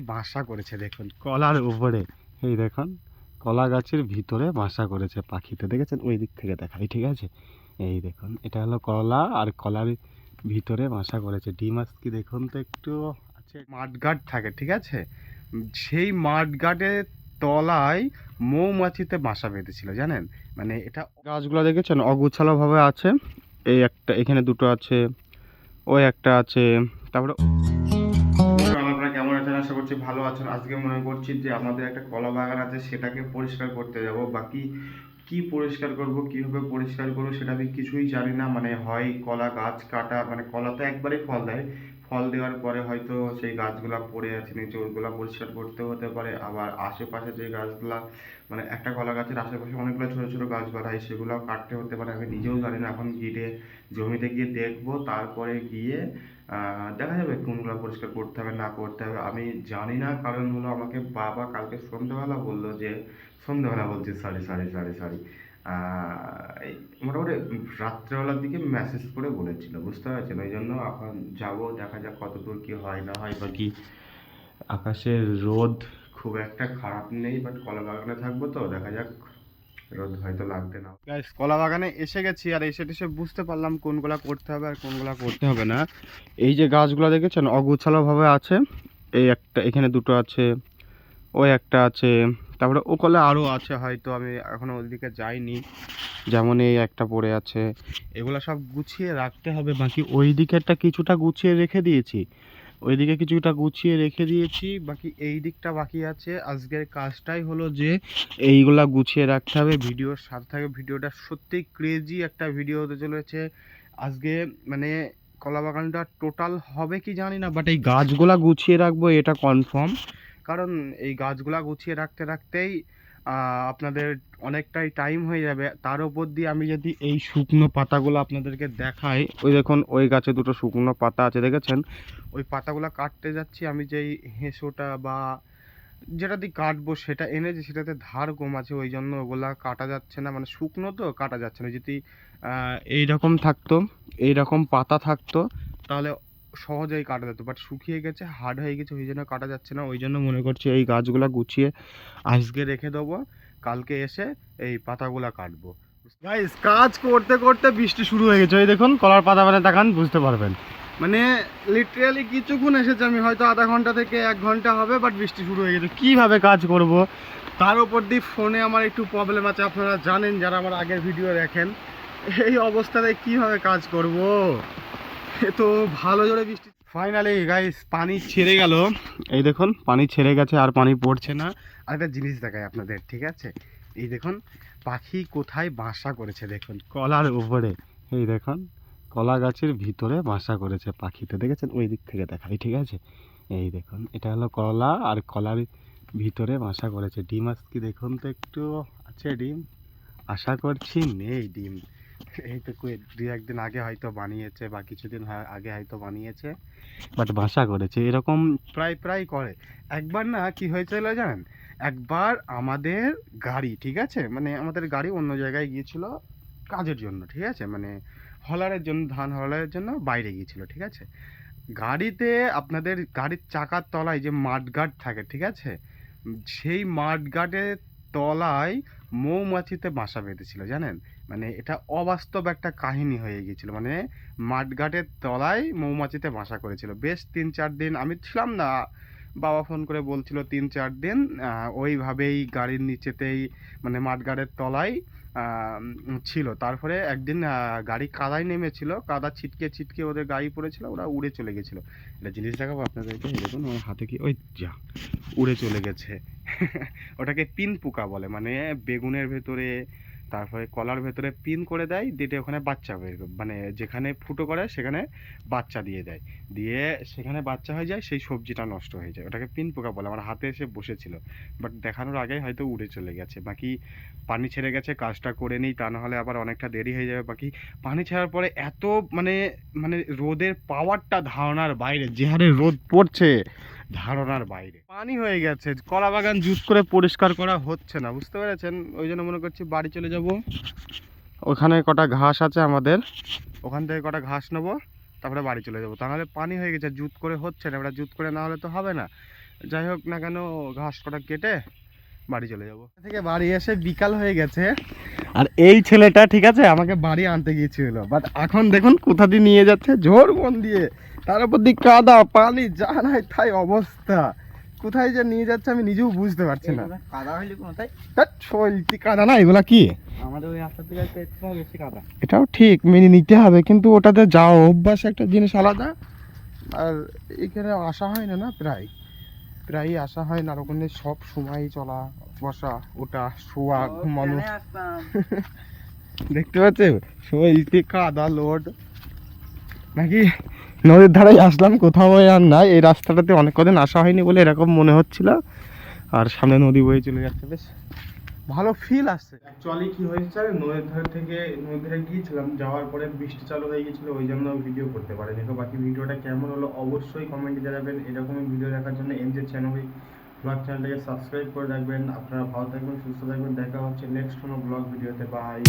বাসা করেছে দেখুন কলার উপরে। এই দেখুন কলা গাছের ভিতরে বাসা করেছে পাখিতে, দেখেছেন? ওই দিক থেকে দেখাই, ঠিক আছে? এই দেখুন এটা হলো কলা, আর কলার ভিতরে বাসা করেছে। ডিম আজকে দেখুন তো একটু আছে, মাঠগার্ড থাকে, ঠিক আছে? সেই মাঠগার্ডের তলায় মৌমাছিতে বাসা বেঁধেছিল, জানেন? মানে এটা গাছগুলো দেখেছেন অগুছালো ভাবে আছে। এই একটা, এখানে দুটো আছে, ওই একটা আছে, তারপরে আপনারা কেমন আছেন? আশা করছি ভালো আছেন। আজকে মনে করছি যে আমাদের একটা কলা বাগান আছে, সেটাকে পরিষ্কার করতে যাব। বাকি কি পরিষ্কার করব, কিভাবে পরিষ্কার করব সেটা আমি কিছুই জানি না। মানে হয় কলা গাছ কাটা, মানে কলা তো একবারই ফল দেয়, ফল দেওয়ার পরে হয়তো সেই গাছগুলা পড়ে আছে নিচে, ওইগুলা পরিষ্কার করতে হতে পারে। আবার আশেপাশে যে গাছগুলা, মানে একটা কলা গাছের আশেপাশে অনেকগুলো ছোটো ছোটো গাছ বাড়ায়, সেগুলোও কাটতে হতে পারে। আমি নিজেও জানি না, এখন গিয়ে জমিতে গিয়ে দেখবো, তারপরে গিয়ে দেখা যাবে কোনগুলো পরিষ্কার করতে হবে না করতে হবে আমি জানি না। কারণ হলো আমাকে বাবা কালকে সন্ধ্যেবেলা বললো যে, সন্ধ্যেবেলা বলছি, সরি সরি সরি সরি, এই মোটামুটি রাত্রেবেলার দিকে মেসেজ করে বলেছিল, বুঝতে পারছেন? ওই জন্য এখন যাবো, দেখা যাক কতদূর কি হয় না হয়। বাকি আকাশের রোদ খুব একটা খারাপ নেই, বাট কলা বাগানে থাকবো তো, দেখা যাক, রোদ হয়তো লাগবে না। গাইস কলা বাগানে এসে গেছি, আর এসে টেসে বুঝতে পারলাম কোনগুলা করতে হবে আর কোনগুলা করতে হবে না। এই যে গাছগুলো দেখেছেন অগুছালো ভাবে আছে। এই একটা, এখানে দুটো আছে, ওই একটা আছে, তারপরে ওকলে আরও আছে, হয়তো আমি এখনো ওইদিকে যাইনি। যেমন এই একটা পড়ে আছে, এগুলো সব গুছিয়ে রাখতে হবে। বাকি ওই দিকেরটা কিছুটা গুছিয়ে রেখে দিয়েছি, ওইদিকে কিছুটা গুছিয়ে রেখে দিয়েছি, বাকি এই দিকটা বাকি আছে। আজকের কাজটাই হলো যে এইগুলা গুছিয়ে রাখতে হবে। ভিডিওর সাথে থাকে, ভিডিওটা সত্যি ক্রেজি একটা ভিডিও হতে চলেছে আজকে। মানে কলা বাগানটা টোটাল হবে কি জানি না, বাট এই গাছগুলা গুছিয়ে রাখবো এটা কনফার্ম। কারণ এই গাছগুলা গুছিয়ে রাখতে রাখতেই আপনাদের অনেকটাই টাইম হয়ে যাবে। তার উপর দিয়ে আমি যদি এই শুকনো পাতাগুলো আপনাদেরকে দেখাই, ওই দেখুন ওই গাছে দুটো শুকনো পাতা আছে, দেখেছেন? ওই পাতাগুলো কাটতে যাচ্ছি আমি, যেই হেঁসোটা বা যেটা দিয়ে কাটবো সেটা এনেছি, সেটাতে ধার কম আছে, ওই জন্য ওগুলা কাটা যাচ্ছে না। মানে শুকনো তো কাটা যাচ্ছে না। যদি এইরকম থাকতো, এইরকম পাতা থাকতো, তাহলে সহজেই কাটা যেত, বাট শুকিয়ে গেছে, হার্ড হয়ে গেছে, ওই জন্য কাটা যাচ্ছে না। ওই জন্য মনে করছি এই গাছগুলা গুছিয়ে আজকে রেখে দেবো, কালকে এসে এই পাতাগুলা কাটবো। গাইস কাজ করতে করতে বৃষ্টি শুরু হয়ে গেছে, ওই দেখুন কলার পাতা, মানে তাকান বুঝতে পারবেন। মানে লিটারালি কিছুক্ষণ এসেছে আমি, হয়তো আধা ঘন্টা থেকে 1 ঘন্টা হবে, বাট বৃষ্টি শুরু হয়ে গেছে। কীভাবে কাজ করব? তার উপর দিয়ে ফোনে আমার একটু প্রবলেম আছে, আপনারা জানেন যারা আমার আগের ভিডিও দেখেন। এই অবস্থাতে কীভাবে কাজ করব? এ তো ভালো জোরে বৃষ্টি। ফাইনালি গাইস পানি ছেড়ে গেল, এই দেখুন পানি ছেড়ে গেছে, আর পানি পড়ছে না। আর একটা জিনিস দেখাই আপনাদের, ঠিক আছে? এই দেখুন পাখি কোথায় বাসা করেছে, দেখুন কলার উপরে। এই দেখুন কলা গাছের ভিতরে বাসা করেছে পাখিতে, দেখেছেন? ওই দিক থেকে দেখাই, ঠিক আছে? এই দেখুন এটা হলো কলা, আর কলার ভিতরে বাসা করেছে। ডিম আজকে দেখুন তো একটু আছে ডিম, আশা করছি নেই ডিম। এই তো 2-1 দিন আগে হয়তো বানিয়েছে, বা কিছুদিন আগে হয়তো বানিয়েছে, বাট বাসা করেছে। এরকম প্রায় প্রায় করে। একবার না কি হয়েছিল জানেন? একবার আমাদের গাড়ি, ঠিক আছে, মানে আমাদের গাড়ি অন্য জায়গায় গিয়েছিল কাজের জন্য, ঠিক আছে? মানে হলারের জন্য, ধান হলারের জন্য বাইরে গিয়েছিল, ঠিক আছে? গাড়িতে আপনাদের গাড়ির চাকার তলায় যে মাঠগার্ড থাকে, ঠিক আছে? সেই মাঠগার্ডের তলায় মৌমাছিতে বাসা বেঁধেছিল, জানেন? মানে এটা অবাস্তব একটা কাহিনী হয়ে গিয়েছিল। মানে মাঠগার্ডের তলায় মৌমাছিতে বাসা করেছিল বেশ 3-4 দিন। আমি ছিলাম না, বাবা ফোন করে বলছিল 3-4 দিন ওইভাবেই গাড়ির নিচেতেই, মানে মাঠগার্ডের তলায় ছিল। তারপরে একদিন গাড়ি কাদায় নেমেছিল, কাদা ছিটকে ছিটকে ওদের গাড়ি পড়েছিল, ওরা উড়ে চলে গেছিলো। একটা জিনিস দেখাবো আপনাদেরকে, এই দেখুন আমার হাতে কি, ওই যা উড়ে চলে গেছে। ওটাকে পিন পোকা বলে, মানে বেগুনের ভেতরে, তারপরে কলার ভেতরে পিন করে দেয়, দিয়ে ওখানে বাচ্চা বের, মানে যেখানে ফুটো করে সেখানে বাচ্চা দিয়ে দেয়, দিয়ে সেখানে বাচ্চা হয়ে যায়, সেই সবজিটা নষ্ট হয়ে যায়। ওটাকে পিন পোকা বলে। আমার হাতে এসে বসেছিল, বাট দেখানোর আগেই হয়তো উড়ে চলে গেছে। বাকি পানি ছেড়ে গেছে, কাজটা করে নিই, তা নাহলে আবার অনেকটা দেরি হয়ে যাবে। বাকি পানি ছাড়ার পরে এত মানে মানে রোদের পাওয়ারটা ধারণার বাইরে, যে হারে রোদ পড়ছে ধারণার বাইরে। পানি হয়ে গেছে, কলা বাগান জুত করে পরিষ্কার করা হচ্ছে না, বুঝতে পেরেছেন? ওই জন্য মনে করছি বাড়ি চলে যাব, ওখানে কটা ঘাস আছে আমাদের, ওখান থেকে কটা ঘাস নেবো, তারপরে বাড়ি চলে যাবো। তাহলে পানি হয়ে গেছে, জুত করে হচ্ছে না, এবার জুত করে না হলে তো হবে না। যাই হোক না কেন, ঘাস কটা কেটে বাড়ি চলে যাব। থেকে বাড়ি এসে বিকাল হয়ে গেছে, আর এই ছেলেটা ঠিক আছে আমাকে বাড়ি আনতে গিয়েছিল, বাট এখন দেখুন কোথা দিয়ে নিয়ে যাচ্ছে, ঝোড় বন দিয়ে, তার উপর দিয়ে কাদা পানি, যা নাই তাই অবস্থা। কোথায় যে নিয়ে যাচ্ছে আমি নিজেও বুঝতে পারছি না। কাদা হইলে কোথায় চলতি কাদা না, এগুলা কি? আমাদের ওই রাস্তা থেকে বেশি কাদা। এটাও ঠিক, মেনে নিতে হবে, কিন্তু ওটাতে যাওয়া অভ্যাস একটা জিনিস আলাদা। আর এখানে আসা হয় না, না প্রায় আসা হয় না, আর ওখানে সব সময় চলা বসা ওটা শোয়া ঘুমানো। দেখতে পাচ্ছে শরীরতে কাদা লোড, নাকি নদীর ধারে আসলাম, কোথাও আর নাই। এই রাস্তাটাতে অনেক কদিন আসা হয়নি বলে এরকম মনে হচ্ছিল, আর সামনে নদী বয়ে চলে যাচ্ছে, বেশ ভালো ফিল আসছে। অ্যাকচুয়ালি কি হয়েছে, নদীর ধারে থেকে নদীর ধারে গিয়েছিলাম, যাওয়ার পরে বৃষ্টি চালু হয়ে গেছিলো, ওই জন্য ভিডিও করতে পারিনি। তো বাকি ভিডিওটা কেমন হলো অবশ্যই কমেন্টে জানাবেন। এরকমই ভিডিও দেখার জন্য এনজে চ্যানেল ব্লগ চ্যানেলটাকে সাবস্ক্রাইব করে রাখবেন। আপনারা ভালো থাকবেন, সুস্থ থাকবেন, দেখা হচ্ছে নেক্সট কোনো ব্লগ ভিডিওতে। বাই।